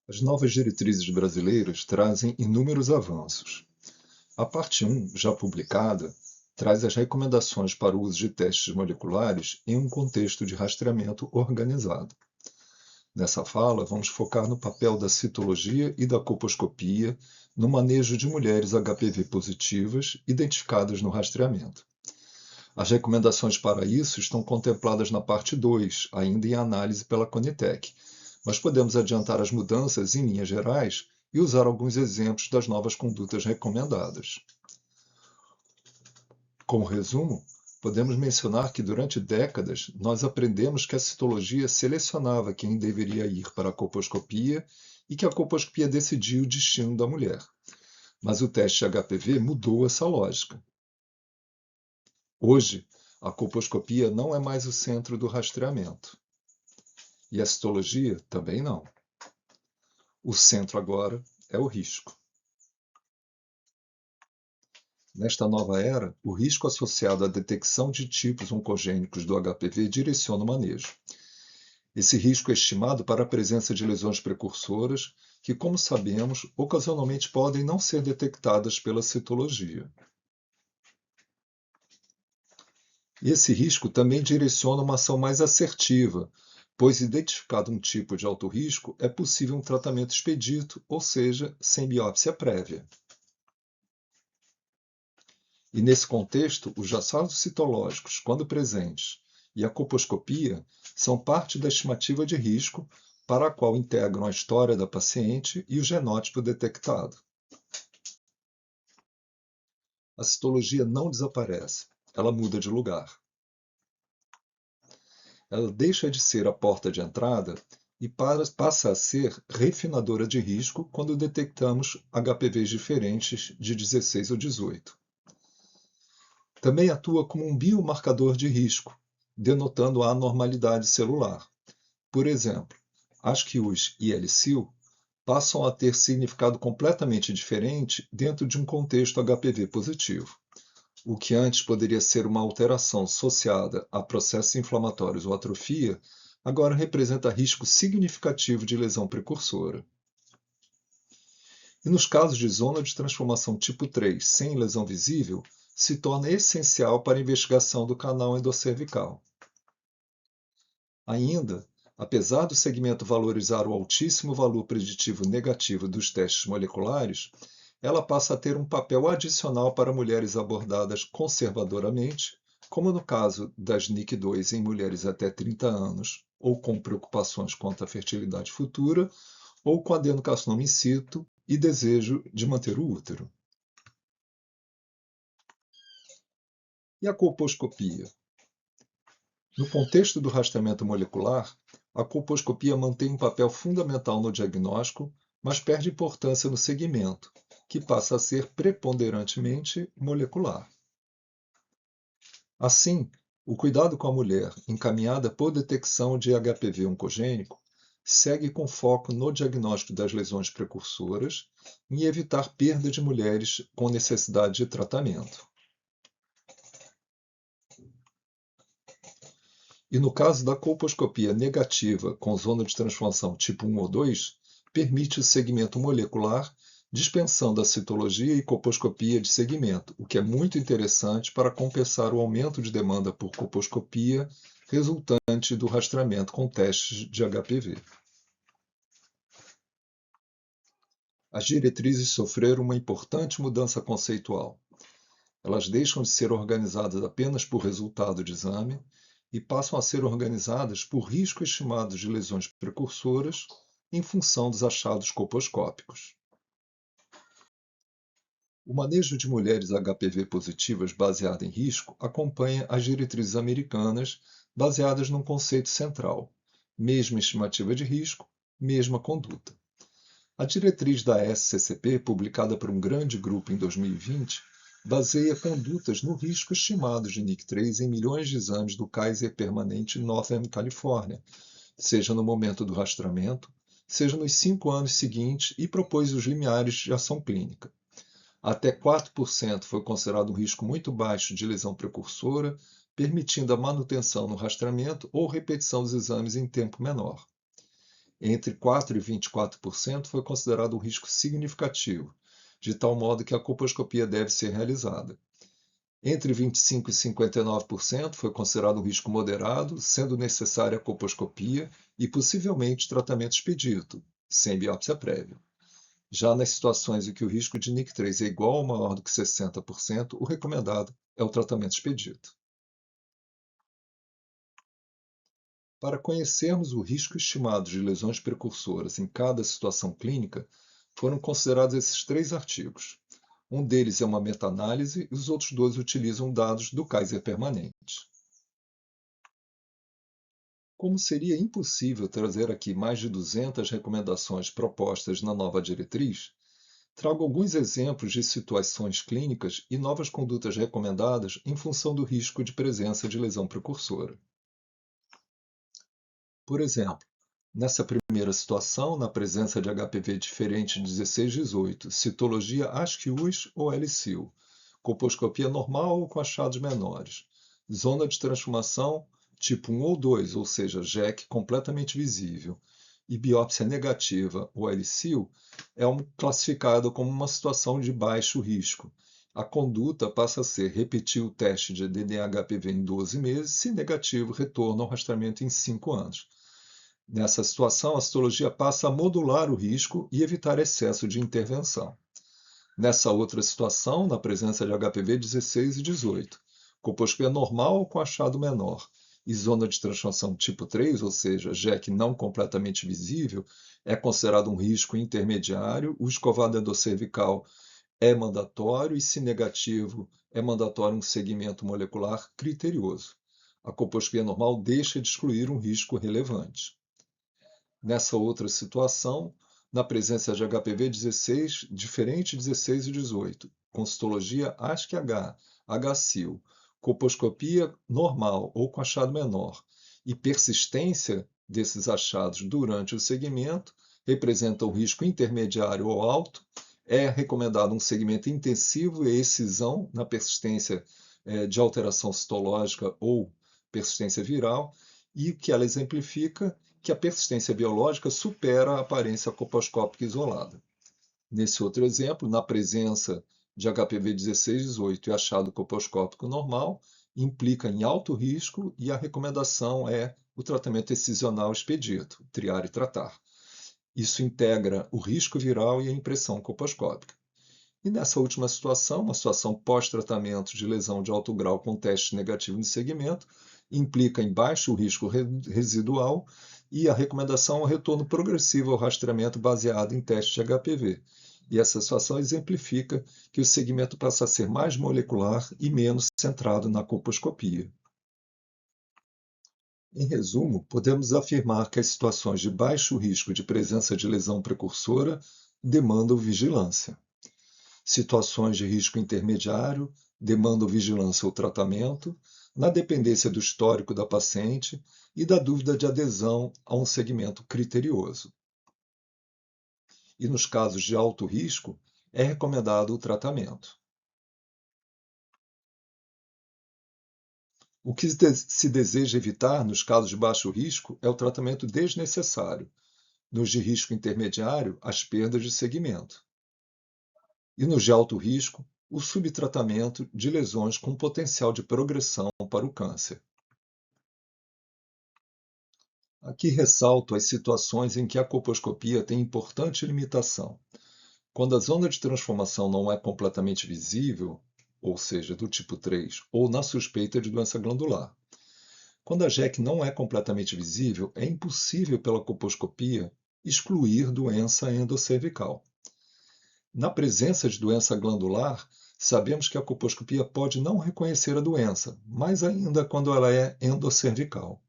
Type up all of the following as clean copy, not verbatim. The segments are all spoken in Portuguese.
As novas diretrizes brasileiras trazem inúmeros avanços. A parte 1, já publicada, traz as recomendações para o uso de testes moleculares em um contexto de rastreamento organizado. Nessa fala, vamos focar no papel da citologia e da colposcopia no manejo de mulheres HPV positivas identificadas no rastreamento. As recomendações para isso estão contempladas na parte 2, ainda em análise pela Conitec, mas podemos adiantar as mudanças em linhas gerais e usar alguns exemplos das novas condutas recomendadas. Como resumo, podemos mencionar que durante décadas nós aprendemos que a citologia selecionava quem deveria ir para a colposcopia e que a colposcopia decidia o destino da mulher. Mas o teste HPV mudou essa lógica. Hoje, a colposcopia não é mais o centro do rastreamento. E a citologia também não. O centro agora é o risco. Nesta nova era, o risco associado à detecção de tipos oncogênicos do HPV direciona o manejo. Esse risco é estimado para a presença de lesões precursoras que, como sabemos, ocasionalmente podem não ser detectadas pela citologia. Esse risco também direciona uma ação mais assertiva, pois, identificado um tipo de alto risco, é possível um tratamento expedito, ou seja, sem biópsia prévia. E nesse contexto, os achados citológicos, quando presentes, e a colposcopia são parte da estimativa de risco, para a qual integram a história da paciente e o genótipo detectado. A citologia não desaparece, ela muda de lugar. Ela deixa de ser a porta de entrada e passa a ser refinadora de risco quando detectamos HPVs diferentes de 16 ou 18. Também atua como um biomarcador de risco, denotando a anormalidade celular. Por exemplo, as QIs e LCIL passam a ter significado completamente diferente dentro de um contexto HPV positivo. O que antes poderia ser uma alteração associada a processos inflamatórios ou atrofia, agora representa risco significativo de lesão precursora. E nos casos de zona de transformação tipo 3 sem lesão visível, se torna essencial para a investigação do canal endocervical. Ainda, apesar do segmento valorizar o altíssimo valor preditivo negativo dos testes moleculares, ela passa a ter um papel adicional para mulheres abordadas conservadoramente, como no caso das NIC2 em mulheres até 30 anos, ou com preocupações quanto à fertilidade futura, ou com adenocarcinoma in situ e desejo de manter o útero. E a colposcopia? No contexto do rastreamento molecular, a colposcopia mantém um papel fundamental no diagnóstico, mas perde importância no segmento, que passa a ser preponderantemente molecular. Assim, o cuidado com a mulher encaminhada por detecção de HPV oncogênico segue com foco no diagnóstico das lesões precursoras e evitar perda de mulheres com necessidade de tratamento. E no caso da colposcopia negativa com zona de transformação tipo 1 ou 2, permite o segmento molecular, dispensando a citologia e colposcopia de segmento, o que é muito interessante para compensar o aumento de demanda por colposcopia resultante do rastreamento com testes de HPV. As diretrizes sofreram uma importante mudança conceitual. Elas deixam de ser organizadas apenas por resultado de exame e passam a ser organizadas por risco estimado de lesões precursoras em função dos achados colposcópicos. O manejo de mulheres HPV positivas baseado em risco acompanha as diretrizes americanas baseadas num conceito central: mesma estimativa de risco, mesma conduta. A diretriz da SCCP, publicada por um grande grupo em 2020, baseia condutas no risco estimado de NIC3 em milhões de exames do Kaiser Permanente Northern California, seja no momento do rastreamento, seja nos 5 anos seguintes, e propôs os limiares de ação clínica. Até 4% foi considerado um risco muito baixo de lesão precursora, permitindo a manutenção no rastreamento ou repetição dos exames em tempo menor. Entre 4% e 24% foi considerado um risco significativo, de tal modo que a colposcopia deve ser realizada. Entre 25% e 59% foi considerado um risco moderado, sendo necessária a colposcopia e possivelmente tratamento expedito, sem biópsia prévia. Já nas situações em que o risco de NIC3 é igual ou maior do que 60%, o recomendado é o tratamento expedito. Para conhecermos o risco estimado de lesões precursoras em cada situação clínica, foram considerados esses 3 artigos. Um deles é uma meta-análise e os outros 2 utilizam dados do Kaiser permanente. Como seria impossível trazer aqui mais de 200 recomendações propostas na nova diretriz, trago alguns exemplos de situações clínicas e novas condutas recomendadas em função do risco de presença de lesão precursora. Por exemplo, nessa primeira situação, na presença de HPV diferente 16-18, citologia ASCII-US ou LCIL, colposcopia normal ou com achados menores, zona de transformação tipo 1 ou 2, ou seja, JEC completamente visível, e biópsia negativa, ou LCIL, é classificado como uma situação de baixo risco. A conduta passa a ser repetir o teste de DNA-HPV em 12 meses, se negativo, retorno ao rastreamento em 5 anos. Nessa situação, a citologia passa a modular o risco e evitar excesso de intervenção. Nessa outra situação, na presença de HPV 16 e 18, colposcopia normal com achado menor e zona de transformação tipo 3, ou seja, JEC não completamente visível, é considerado um risco intermediário, o escovado endocervical é mandatório e, se negativo, é mandatório um segmento molecular criterioso. A colposcopia normal deixa de excluir um risco relevante. Nessa outra situação, na presença de HPV 16, diferente 16 e 18, com citologia ASC-H, HCIL, colposcopia normal ou com achado menor e persistência desses achados durante o segmento, representa um risco intermediário ou alto, é recomendado um segmento intensivo e excisão na persistência de alteração citológica ou persistência viral, e que ela exemplifica que a persistência biológica supera a aparência colposcópica isolada. Nesse outro exemplo, na presença de HPV 16, 18 e achado colposcópico normal, implica em alto risco e a recomendação é o tratamento excisional expedito, triar e tratar. Isso integra o risco viral e a impressão colposcópica. E nessa última situação, uma situação pós-tratamento de lesão de alto grau com teste negativo de segmento, implica em baixo risco residual e a recomendação é um retorno progressivo ao rastreamento baseado em teste de HPV. E essa situação exemplifica que o segmento passa a ser mais molecular e menos centrado na colposcopia. Em resumo, podemos afirmar que as situações de baixo risco de presença de lesão precursora demandam vigilância. Situações de risco intermediário demandam vigilância ou tratamento, na dependência do histórico da paciente e da dúvida de adesão a um segmento criterioso. E nos casos de alto risco, é recomendado o tratamento. O que se deseja evitar nos casos de baixo risco é o tratamento desnecessário. Nos de risco intermediário, as perdas de segmento. E nos de alto risco, o subtratamento de lesões com potencial de progressão para o câncer. Aqui ressalto as situações em que a colposcopia tem importante limitação. Quando a zona de transformação não é completamente visível, ou seja, do tipo 3, ou na suspeita de doença glandular. Quando a JEC não é completamente visível, é impossível pela colposcopia excluir doença endocervical. Na presença de doença glandular, sabemos que a colposcopia pode não reconhecer a doença, mais ainda quando ela é endocervical.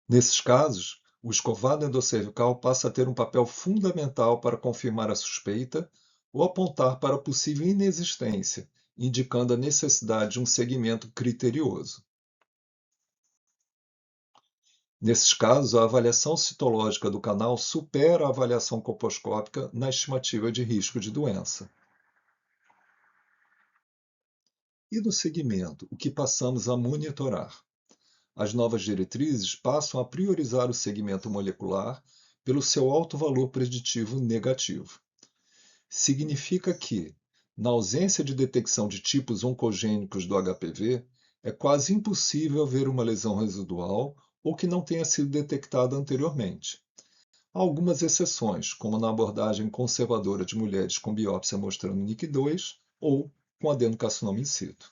Nesses casos, o escovado endocervical passa a ter um papel fundamental para confirmar a suspeita ou apontar para a possível inexistência, indicando a necessidade de um segmento criterioso. Nesses casos, a avaliação citológica do canal supera a avaliação colposcópica na estimativa de risco de doença. E no segmento, o que passamos a monitorar? as novas diretrizes passam a priorizar o segmento molecular pelo seu alto valor preditivo negativo. Significa que, na ausência de detecção de tipos oncogênicos do HPV, é quase impossível ver uma lesão residual ou que não tenha sido detectada anteriormente. Há algumas exceções, como na abordagem conservadora de mulheres com biópsia mostrando NIC2 ou com adenocarcinoma in situ.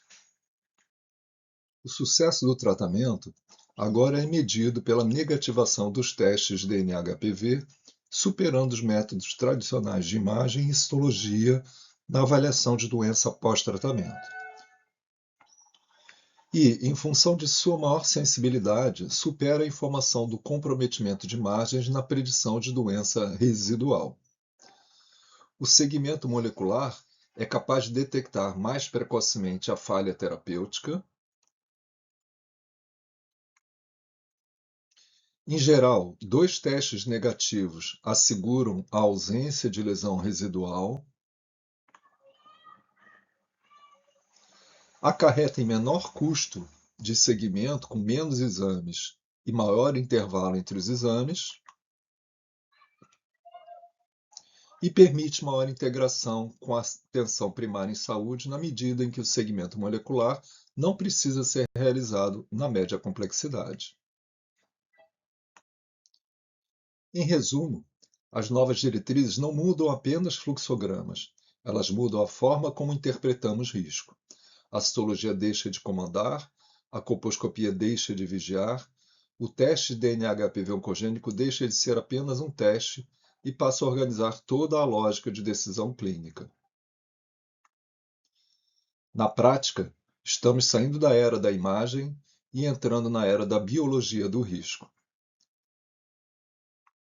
O sucesso do tratamento agora é medido pela negativação dos testes de DNA-HPV, superando os métodos tradicionais de imagem e histologia na avaliação de doença pós-tratamento. E, em função de sua maior sensibilidade, supera a informação do comprometimento de margens na predição de doença residual. O segmento molecular é capaz de detectar mais precocemente a falha terapêutica. Em geral, 2 testes negativos asseguram a ausência de lesão residual, acarreta em menor custo de segmento com menos exames e maior intervalo entre os exames, e permite maior integração com a atenção primária em saúde na medida em que o segmento molecular não precisa ser realizado na média complexidade. Em resumo, as novas diretrizes não mudam apenas fluxogramas, elas mudam a forma como interpretamos risco. A citologia deixa de comandar, a colposcopia deixa de vigiar, o teste de DNA-HPV oncogênico deixa de ser apenas um teste e passa a organizar toda a lógica de decisão clínica. Na prática, estamos saindo da era da imagem e entrando na era da biologia do risco.